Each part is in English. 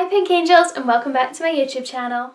Hi Pink Angels and welcome back to my YouTube channel.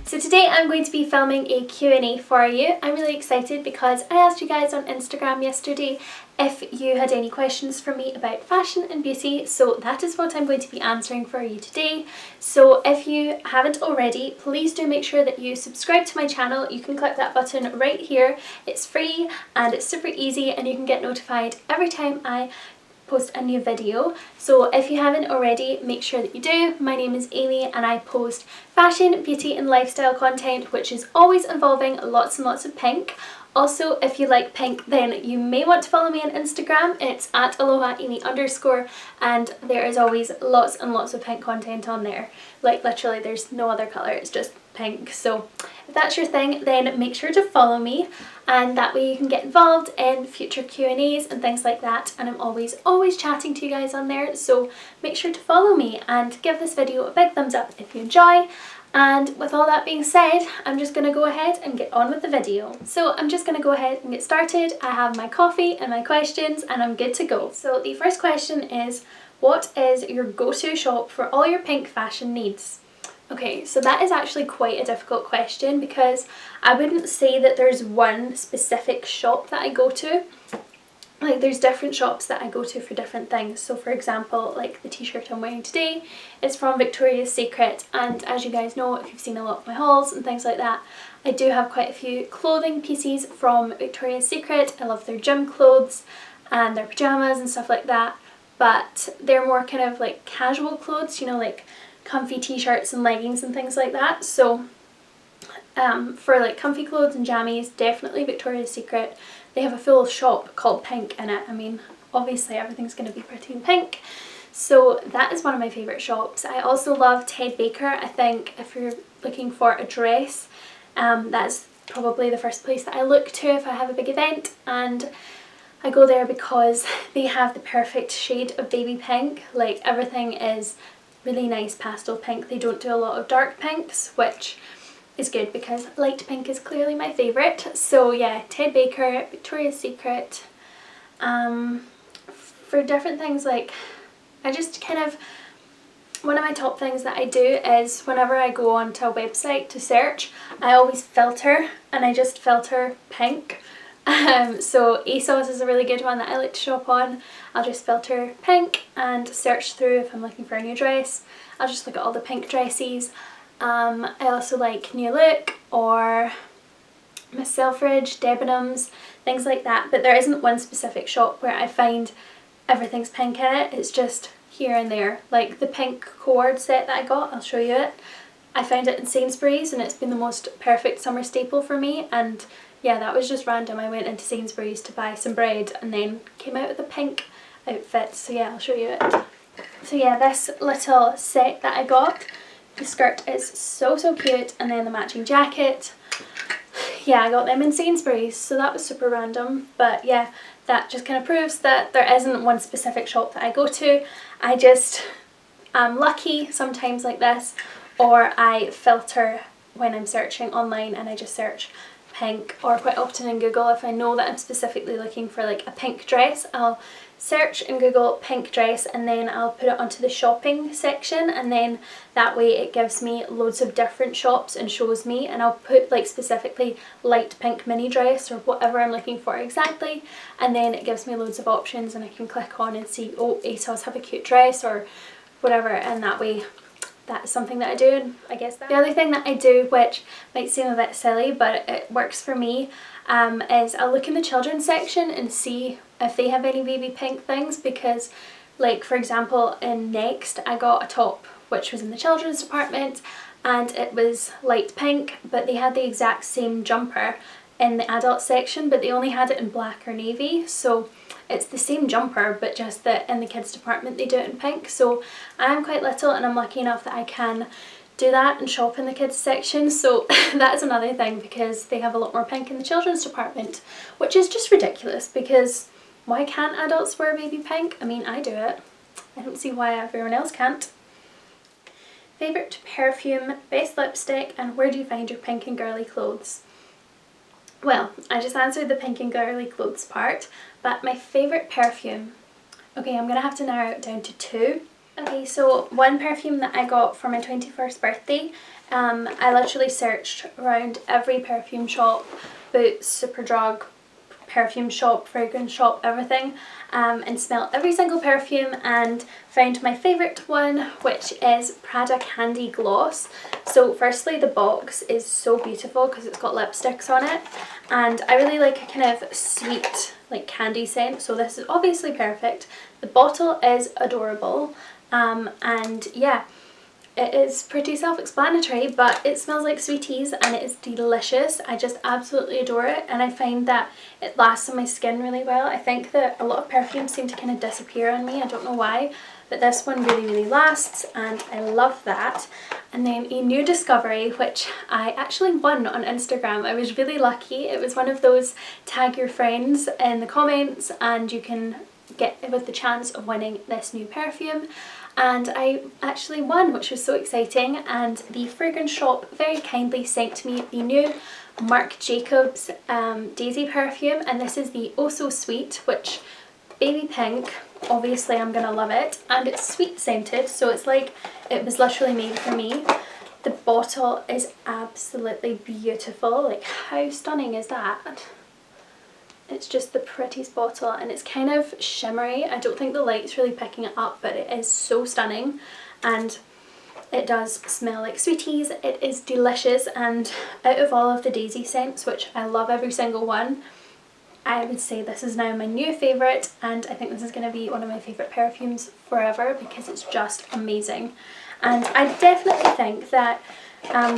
So today I'm going to be filming a Q&A for you. I'm really excited because I asked you guys on Instagram yesterday if you had any questions for me about fashion and beauty, so that is what I'm going to be answering for you today. So if you haven't already, please do make sure that you subscribe to my channel. You can click that button right here. It's free and it's super easy and you can get notified every time I post a new video. So if you haven't already, make sure that you do. My name is Amy and I post fashion, beauty and lifestyle content which is always involving lots and lots of pink. Also, if you like pink, then you may want to follow me on Instagram. It's at Aloha Amy _ and there is always lots and lots of pink content on there. Like literally there's no other colour, it's just pink. So if that's your thing, then make sure to follow me and that way you can get involved in future Q&As and things like that, and I'm always chatting to you guys on there, so make sure to follow me and give this video a big thumbs up if you enjoy. And with all that being said, I'm just going to go ahead and get on with the video. So I'm just going to go ahead and get started. I have my coffee and my questions and I'm good to go. So the first question is, what is your go-to shop for all your pink fashion needs? Okay, so that is actually quite a difficult question because I wouldn't say that there's one specific shop that I go to. Like there's different shops that I go to for different things. So for example, like the t-shirt I'm wearing today is from Victoria's Secret, and as you guys know, if you've seen a lot of my hauls and things like that, I do have quite a few clothing pieces from Victoria's Secret. I love their gym clothes and their pyjamas and stuff like that, but they're more kind of like casual clothes, you know, like comfy t-shirts and leggings and things like that. So for like comfy clothes and jammies, definitely Victoria's Secret. They have a full shop called Pink in it. I mean, obviously everything's going to be pretty in pink. So that is one of my favourite shops. I also love Ted Baker. I think if you're looking for a dress, that's probably the first place that I look to if I have a big event, and I go there because they have the perfect shade of baby pink. Like everything is really nice pastel pink. They don't do a lot of dark pinks, which is good because light pink is clearly my favourite. So yeah, Ted Baker, Victoria's Secret. For different things, like I just kind of, one of my top things that I do is whenever I go onto a website to search, I always filter, and I just filter pink. So ASOS is a really good one that I like to shop on. I'll just filter pink and search through if I'm looking for a new dress. I'll just look at all the pink dresses. I also like New Look or Miss Selfridge, Debenhams, things like that, but there isn't one specific shop where I find everything's pink in it. It's just here and there. Like the pink cord set that I got, I'll show you it. I found it in Sainsbury's and it's been the most perfect summer staple for me, and yeah, that was just random. I went into Sainsbury's to buy some bread and then came out with a pink outfit, so yeah, I'll show you it. So yeah, this little set that I got, the skirt is so cute, and then the matching jacket, yeah, I got them in Sainsbury's, so that was super random. But yeah, that just kind of proves that there isn't one specific shop that I go to. I just am lucky sometimes like this, or I filter when I'm searching online and I just search pink, or quite often in Google if I know that I'm specifically looking for like a pink dress, I'll search in Google pink dress and then I'll put it onto the shopping section, and then that way it gives me loads of different shops and shows me, and I'll put like specifically light pink mini dress or whatever I'm looking for exactly, and then it gives me loads of options and I can click on and see, oh, ASOS have a cute dress or whatever, and that way that's something that I do. And I guess the other thing that I do, which might seem a bit silly but it works for me, is I'll look in the children's section and see if they have any baby pink things, because like for example in Next I got a top which was in the children's department and it was light pink, but they had the exact same jumper in the adult section, but they only had it in black or navy. So it's the same jumper, but just that in the kids department they do it in pink. So I'm quite little and I'm lucky enough that I can do that and shop in the kids section, so that's another thing, because they have a lot more pink in the children's department, which is just ridiculous, because why can't adults wear baby pink? I mean, I do it. I don't see why everyone else can't. Favourite perfume, best lipstick, and where do you find your pink and girly clothes? Well, I just answered the pink and girly clothes part, but my favourite perfume, okay, I'm going to have to narrow it down to two. Okay, so one perfume that I got for my 21st birthday, I literally searched around every perfume shop, Boots, Superdrug, perfume shop, fragrance shop, everything, and smelled every single perfume and found my favourite one, which is Prada Candy Gloss. So firstly, the box is so beautiful because it's got lipsticks on it, and I really like a kind of sweet like candy scent, so this is obviously perfect. The bottle is adorable, and yeah, it is pretty self-explanatory, but it smells like sweeties and it is delicious. I just absolutely adore it, and I find that it lasts on my skin really well. I think that a lot of perfumes seem to kind of disappear on me, I don't know why, but this one really lasts, and I love that. And then a new discovery, which I actually won on Instagram. I was really lucky. It was one of those tag your friends in the comments and you can get with the chance of winning this new perfume, and I actually won, which was so exciting. And the fragrance shop very kindly sent me the new Marc Jacobs Daisy perfume, and this is the Oh So Sweet, which baby pink, obviously I'm gonna love it, and it's sweet scented, so it's like it was literally made for me. The bottle is absolutely beautiful. Like, how stunning is that? It's just the prettiest bottle, and it's kind of shimmery. I don't think the light's really picking it up, but it is so stunning, and it does smell like sweeties. It is delicious, and out of all of the Daisy scents, which I love every single one, I would say this is now my new favourite, and I think this is going to be one of my favourite perfumes forever because it's just amazing. And I definitely think that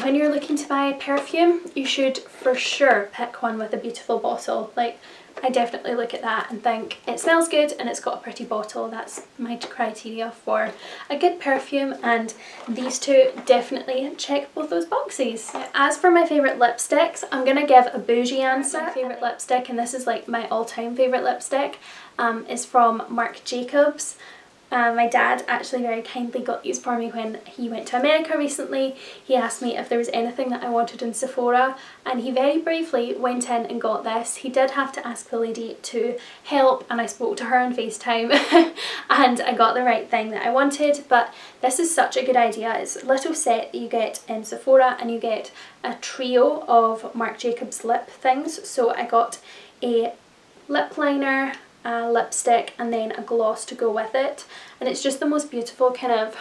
when you're looking to buy a perfume, you should for sure pick one with a beautiful bottle. Like, I definitely look at that and think it smells good and it's got a pretty bottle. That's my criteria for a good perfume, and these two definitely check both those boxes. As for my favourite lipsticks, I'm going to give a bougie answer. My favourite lipstick, and this is like my all-time favourite lipstick, is from Marc Jacobs. My dad actually very kindly got these for me when he went to America recently. He asked me if there was anything that I wanted in Sephora, and he very bravely went in and got this. He did have to ask the lady to help, and I spoke to her on FaceTime and I got the right thing that I wanted. But this is such a good idea. It's a little set that you get in Sephora, and you get a trio of Marc Jacobs lip things. So I got a lip liner, a lipstick, and then a gloss to go with it, and it's just the most beautiful kind of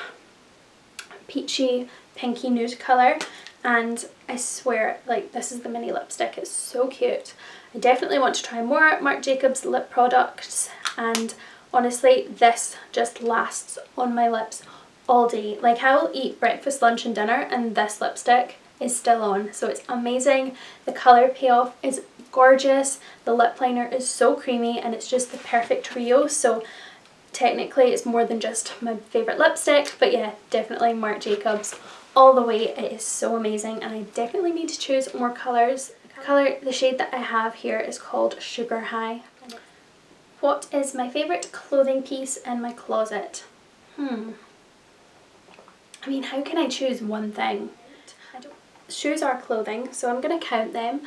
peachy pinky nude colour, and I swear, like, this is the mini lipstick. It's so cute. I definitely want to try more Marc Jacobs lip products, and honestly this just lasts on my lips all day. Like, I will eat breakfast, lunch and dinner and this lipstick is still on, so it's amazing. The colour payoff is gorgeous. The lip liner is so creamy, and it's just the perfect trio. So technically it's more than just my favourite lipstick, but yeah, definitely Marc Jacobs all the way. It is so amazing, and I definitely need to choose more colours. The shade that I have here is called Sugar High. What is my favourite clothing piece in my closet? I mean, how can I choose one thing? Shoes are clothing, so I'm going to count them.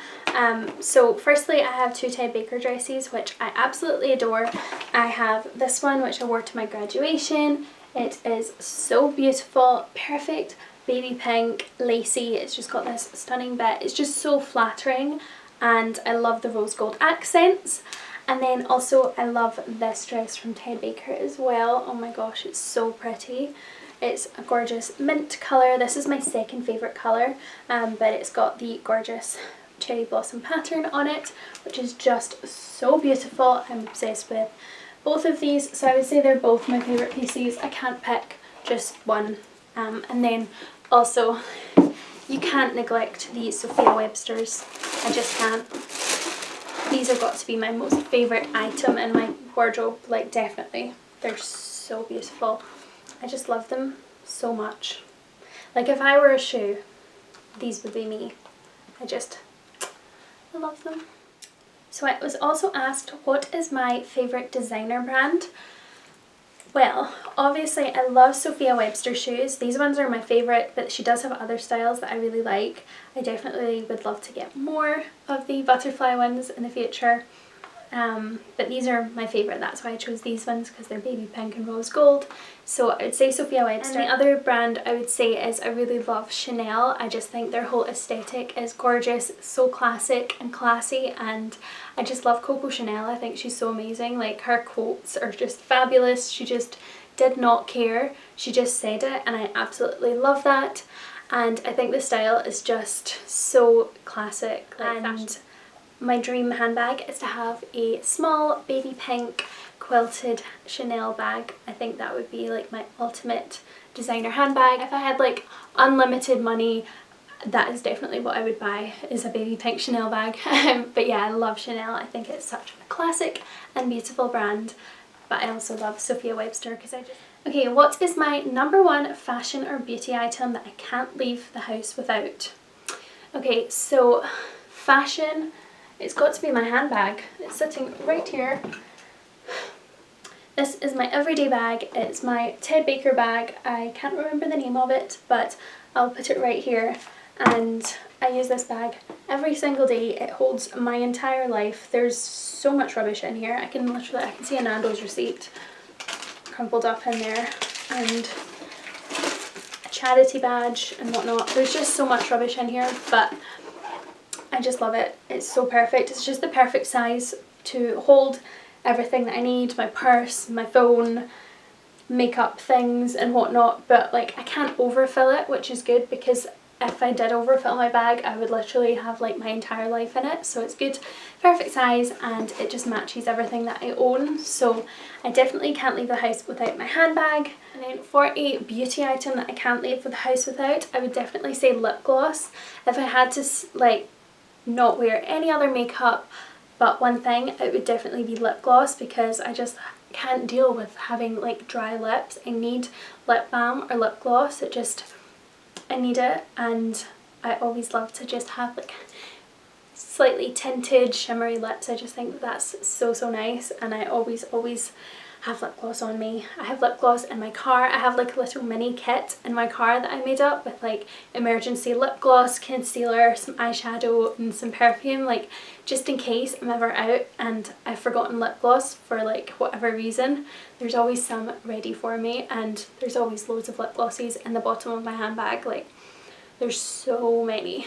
So firstly, I have two Ted Baker dresses, which I absolutely adore. I have this one, which I wore to my graduation. It is so beautiful, perfect baby pink, lacy. It's just got this stunning bit. It's just so flattering, and I love the rose gold accents. And then also I love this dress from Ted Baker as well. Oh my gosh, it's so pretty. It's a gorgeous mint colour. This is my second favourite colour, but it's got the gorgeous cherry blossom pattern on it, which is just so beautiful. I'm obsessed with both of these, so I would say they're both my favourite pieces. I can't pick just one. And then also, you can't neglect the Sophia Webster's. I just can't. These have got to be my most favourite item in my wardrobe, like, definitely. They're so beautiful. I just love them so much. Like, if I were a shoe, these would be me. I love them. So I was also asked, what is my favourite designer brand? Well, obviously I love Sophia Webster shoes. These ones are my favourite, but she does have other styles that I really like. I definitely would love to get more of the butterfly ones in the future. But these are my favourite, that's why I chose these ones, because they're baby pink and rose gold. So I would say Sophia Webster. And the other brand I would say is, I really love Chanel. I just think their whole aesthetic is gorgeous, so classic and classy, and I just love Coco Chanel. I think she's so amazing. Like, her quotes are just fabulous. She just did not care. She just said it, and I absolutely love that. And I think the style is just so classic, like, and fashion. My dream handbag is to have a small baby pink quilted Chanel bag. I think that would be like my ultimate designer handbag. If I had like unlimited money, that is definitely what I would buy, is a baby pink Chanel bag. But yeah, I love Chanel. I think it's such a classic and beautiful brand. But I also love Sophia Webster because I just... Okay, what is my #1 fashion or beauty item that I can't leave the house without? Okay, so fashion, it's got to be my handbag. It's sitting right here. This is my everyday bag. It's my Ted Baker bag. I can't remember the name of it, but I'll put it right here. And I use this bag every single day. It holds my entire life. There's so much rubbish in here. I can see a Nando's receipt crumpled up in there, and a charity badge and whatnot. There's just so much rubbish in here, but I just love it. It's so perfect. It's just the perfect size to hold everything that I need, my purse, my phone, makeup things and whatnot, but like I can't overfill it, which is good, because if I did overfill my bag I would literally have like my entire life in it. So it's good, perfect size, and it just matches everything that I own. So I definitely can't leave the house without my handbag. And then for a beauty item that I can't leave the house without, I would definitely say lip gloss. If I had to like not wear any other makeup but one thing, it would definitely be lip gloss, because I just can't deal with having like dry lips. I need lip balm or lip gloss. I need it, and I always love to just have like slightly tinted shimmery lips. I just think that that's so nice, and I always have lip gloss on me. I have lip gloss in my car. I have like a little mini kit in my car that I made up with like emergency lip gloss, concealer, some eyeshadow and some perfume, like just in case I'm ever out and I've forgotten lip gloss for like whatever reason. There's always some ready for me, and there's always loads of lip glosses in the bottom of my handbag. Like, there's so many.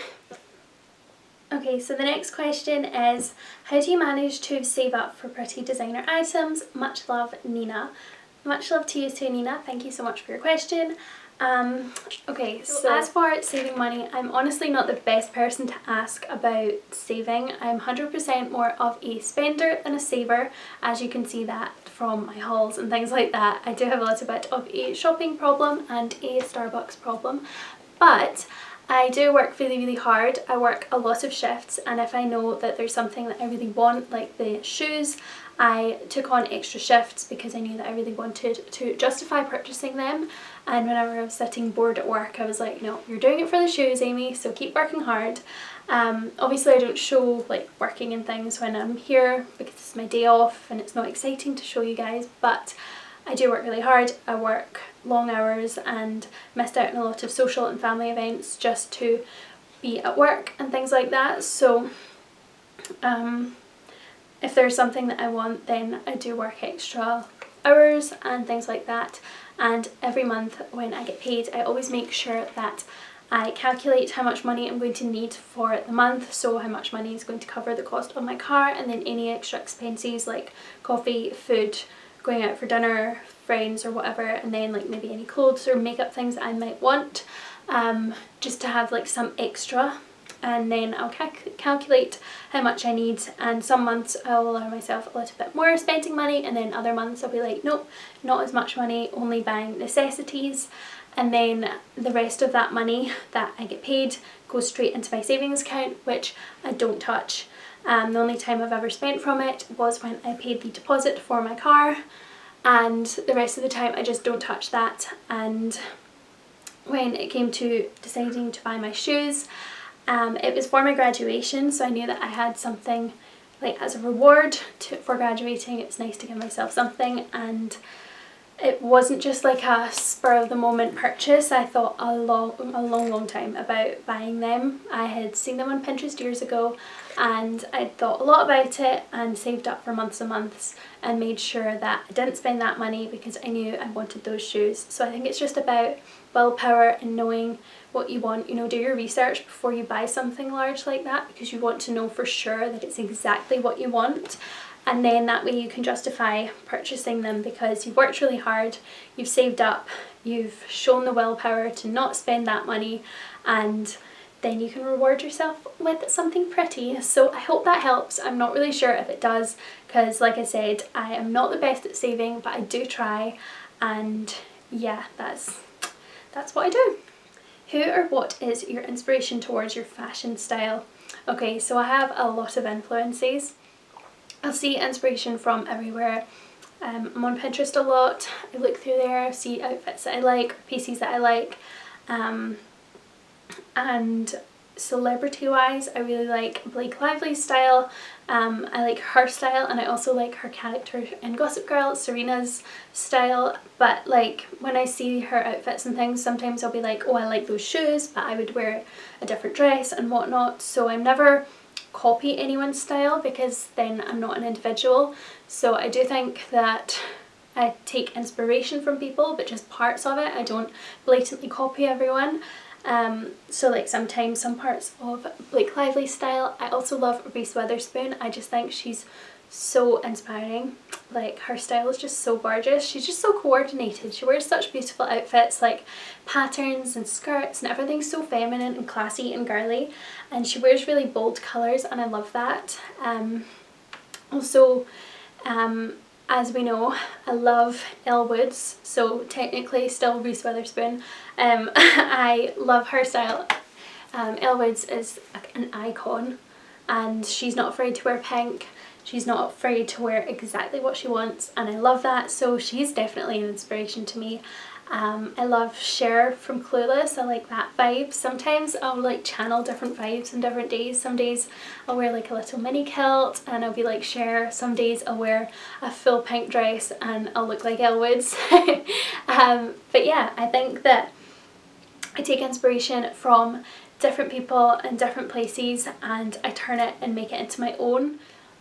Okay, so the next question is, how do you manage to save up for pretty designer items? Much love, Nina. Much love to you too, Nina. Thank you so much for your question. Okay, so as for saving money, I'm honestly not the best person to ask about saving. I'm 100% more of a spender than a saver, as you can see that from my hauls and things like that. I do have a little bit of a shopping problem and a Starbucks problem, but I do work really hard. I work a lot of shifts, and if I know that there's something that I really want, like the shoes, I took on extra shifts because I knew that I really wanted to justify purchasing them. And whenever I was sitting bored at work, I was like, no, you're doing it for the shoes, Amy, so keep working hard. Obviously I don't show like working and things when I'm here because it's my day off and it's not exciting to show you guys, but I do work really hard. I work long hours and missed out on a lot of social and family events just to be at work and things like that. So if there's something that I want, then I do work extra hours and things like that. And every month when I get paid, I always make sure that I calculate how much money I'm going to need for the month, so how much money is going to cover the cost of my car, and then any extra expenses like coffee, food, going out for dinner, friends or whatever, and then like maybe any clothes or makeup things that I might want, just to have like some extra. And then I'll calculate how much I need, and some months I'll allow myself a little bit more spending money, and then other months I'll be like, nope, not as much money, only buying necessities. And then the rest of that money that I get paid goes straight into my savings account, which I don't touch. The only time I've ever spent from it was when I paid the deposit for my car, and the rest of the time I just don't touch that. And when it came to deciding to buy my shoes, it was for my graduation, so I knew that I had something like as a reward for graduating. It's nice to give myself something, and it wasn't just like a spur of the moment purchase. I thought a long time about buying them. I had seen them on Pinterest years ago and I'd thought a lot about it and saved up for months and months and made sure that I didn't spend that money because I knew I wanted those shoes. So I think it's just about willpower and knowing what you want. You know, do your research before you buy something large like that, because you want to know for sure that it's exactly what you want. And then that way you can justify purchasing them because you've worked really hard, you've saved up, you've shown the willpower to not spend that money, and then you can reward yourself with something pretty. So I hope that helps. I'm not really sure if it does because, like I said, I am not the best at saving, but I do try, and yeah, that's what I do. Who or what is your inspiration towards your fashion style? Okay, so I have a lot of influences. I'll see inspiration from everywhere. I'm on Pinterest a lot. I look through there, I see outfits that I like, pieces that I like, and celebrity wise I really like Blake Lively's style. I like her style, and I also like her character in Gossip Girl, Serena's style. But like when I see her outfits and things, sometimes I'll be like, oh, I like those shoes, but I would wear a different dress and whatnot. So I'm never copy anyone's style because then I'm not an individual. So I do think that I take inspiration from people, but just parts of it. I don't blatantly copy everyone. So like sometimes some parts of Blake Lively's style. I also love Reese Witherspoon. I just think she's so inspiring. Like her style is just so gorgeous. She's just so coordinated. She wears such beautiful outfits, like patterns and skirts, and everything's so feminine and classy and girly, and she wears really bold colours, and I love that. Also, as we know, I love Elle Woods, so technically still Reese Witherspoon. I love her style. Elle Woods is an icon, and she's not afraid to wear pink. She's not afraid to wear exactly what she wants, and I love that. So she's definitely an inspiration to me. I love Cher from Clueless. I like that vibe. Sometimes I'll like channel different vibes on different days. Some days I'll wear like a little mini kilt and I'll be like Cher. Some days I'll wear a full pink dress and I'll look like Elle Woods. But yeah, I think that I take inspiration from different people and different places, and I turn it and make it into my own.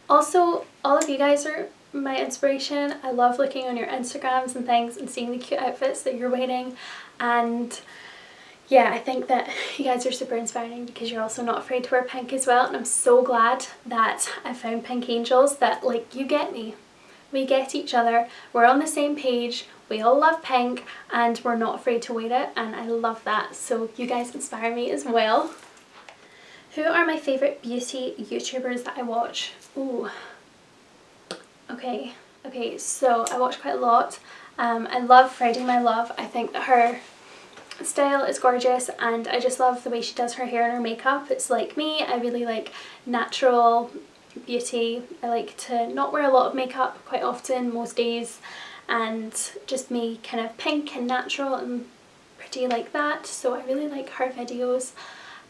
Also, all of you guys are my inspiration. I love looking on your Instagrams and things and seeing the cute outfits that you're wearing, and yeah, I think that you guys are super inspiring because you're also not afraid to wear pink as well, and I'm so glad that I found Pink Angels that like, you get me. We get each other, we're on the same page, we all love pink and we're not afraid to wear it, and I love that. So you guys inspire me as well. Who are my favourite beauty YouTubers that I watch? Ooh. Okay, so I watch quite a lot. I love Friday My Love. I think that her style is gorgeous, and I just love the way she does her hair and her makeup. It's like me, I really like natural beauty. I like to not wear a lot of makeup quite often, most days, and just me kind of pink and natural and pretty like that. So I really like her videos.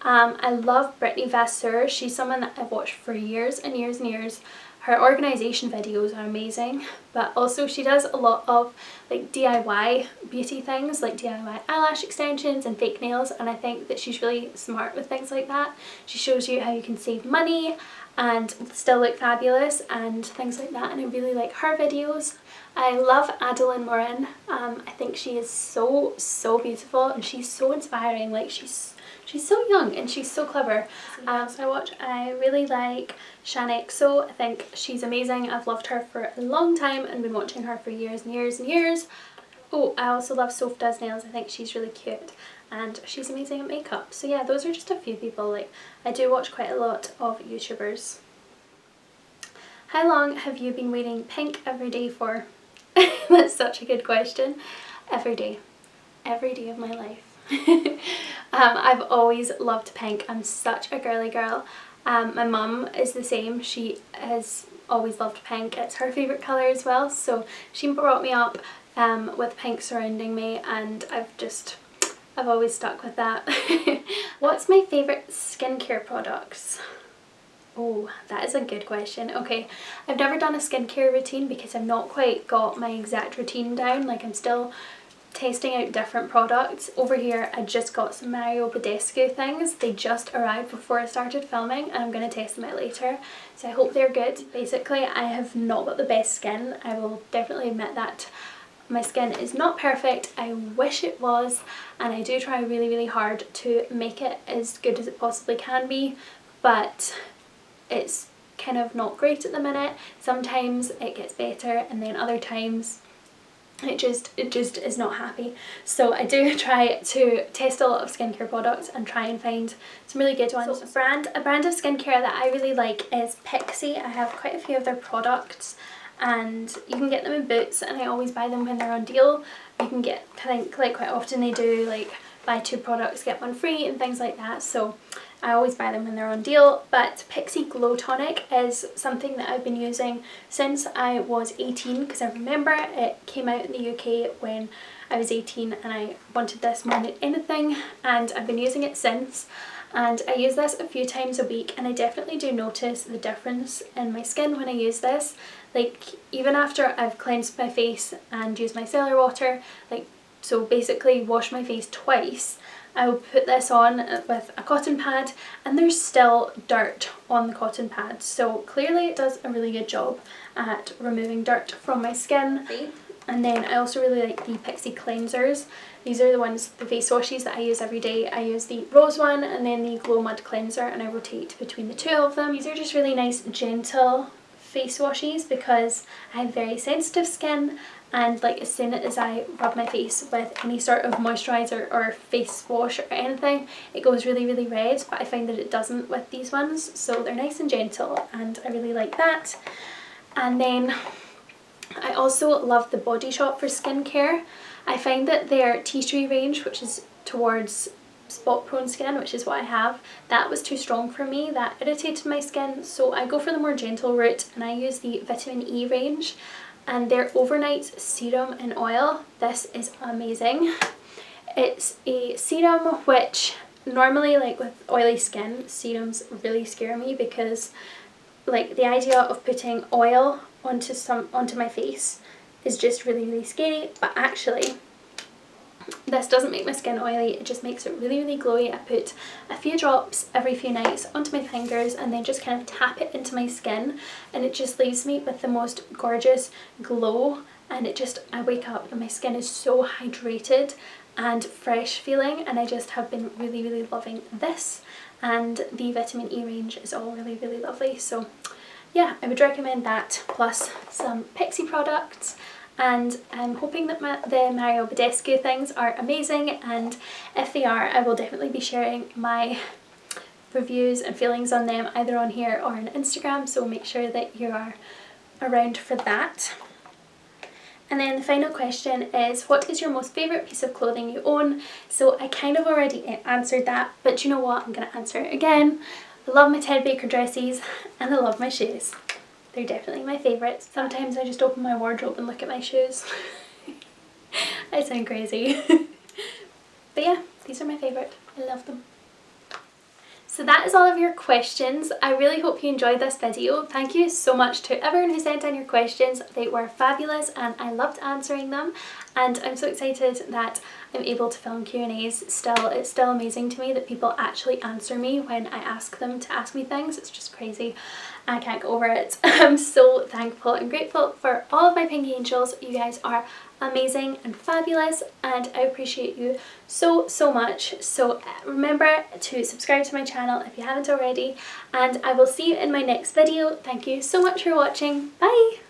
I love Brittany Vasseur. She's someone that I've watched for years and years and years. Her organisation videos are amazing, but also she does a lot of like DIY beauty things, like DIY eyelash extensions and fake nails, and I think that she's really smart with things like that. She shows you how you can save money and still look fabulous and things like that, and I really like her videos. I love Adeline Morin. I think she is so beautiful, and she's so inspiring. Like she's so young and she's so clever. So I really like Shana XO. I think she's amazing. I've loved her for a long time and been watching her for years and years and years. Oh, I also love Soph Does Nails. I think she's really cute and she's amazing at makeup. So yeah, those are just a few people. Like, I do watch quite a lot of YouTubers. How long have you been wearing pink every day for? That's such a good question. Every day of my life. I've always loved pink. I'm such a girly girl. My mum is the same. She has always loved pink. It's her favourite colour as well, so she brought me up with pink surrounding me, and I've always stuck with that. What's my favourite skincare products? Oh, that is a good question. Okay, I've never done a skincare routine because I've not quite got my exact routine down. Like, I'm still testing out different products. Over here I just got some Mario Badescu things. They just arrived before I started filming and I'm going to test them out later, so I hope they're good. Basically, I have not got the best skin. I will definitely admit that. My skin is not perfect. I wish it was, and I do try really hard to make it as good as it possibly can be, but it's kind of not great at the minute. Sometimes it gets better and then other times it just is not happy. So I do try to test a lot of skincare products and try and find some really good ones. So a brand of skincare that I really like is Pixi. I have quite a few of their products and you can get them in Boots, and I always buy them when they're on deal. You can get, I think, like quite often they do like buy 2 products get 1 free and things like that, so I always buy them when they're on deal. But Pixi Glow Tonic is something that I've been using since I was 18, because I remember it came out in the UK when I was 18 and I wanted this more than anything, and I've been using it since. And I use this a few times a week and I definitely do notice the difference in my skin when I use this. Like, even after I've cleansed my face and used my micellar water, like, so basically wash my face twice, I will put this on with a cotton pad and there's still dirt on the cotton pad. So clearly it does a really good job at removing dirt from my skin. And then I also really like the Pixi cleansers. These are the ones, the face washes that I use every day. I use the rose one and then the Glow Mud cleanser, and I rotate between the 2 of them. These are just really nice gentle face washes because I have very sensitive skin, and like as soon as I rub my face with any sort of moisturiser or face wash or anything, it goes really red, but I find that it doesn't with these ones. So they're nice and gentle and I really like that. And then I also love the Body Shop for skincare. I find that their tea tree range, which is towards spot prone skin, which is what I have, that was too strong for me. That irritated my skin, so I go for the more gentle route and I use the vitamin E range and their overnight serum and oil. This is amazing. It's a serum which normally, like with oily skin, serums really scare me because like the idea of putting oil onto my face is just really scary, but actually this doesn't make my skin oily, it just makes it really glowy. I put a few drops every few nights onto my fingers and then just kind of tap it into my skin, and it just leaves me with the most gorgeous glow, and I wake up and my skin is so hydrated and fresh feeling, and I just have been really loving this. And the vitamin E range is all really lovely, so yeah, I would recommend that plus some Pixi products. And I'm hoping that the Mario Badescu things are amazing, and if they are, I will definitely be sharing my reviews and feelings on them either on here or on Instagram, so make sure that you are around for that. And then the final question is, what is your most favourite piece of clothing you own? So I kind of already answered that, but you know what, I'm going to answer it again. I love my Ted Baker dresses and I love my shoes. They're definitely my favourites. Sometimes I just open my wardrobe and look at my shoes. I sound crazy. But yeah, these are my favourite. I love them. So that is all of your questions. I really hope you enjoyed this video. Thank you so much to everyone who sent in your questions. They were fabulous and I loved answering them, and I'm so excited that I'm able to film Q&As still. It's still amazing to me that people actually answer me when I ask them to ask me things. It's just crazy. I can't get over it. I'm so thankful and grateful for all of my pink angels. You guys are amazing and fabulous and I appreciate you so much. So remember to subscribe to my channel if you haven't already, and I will see you in my next video. Thank you so much for watching. Bye!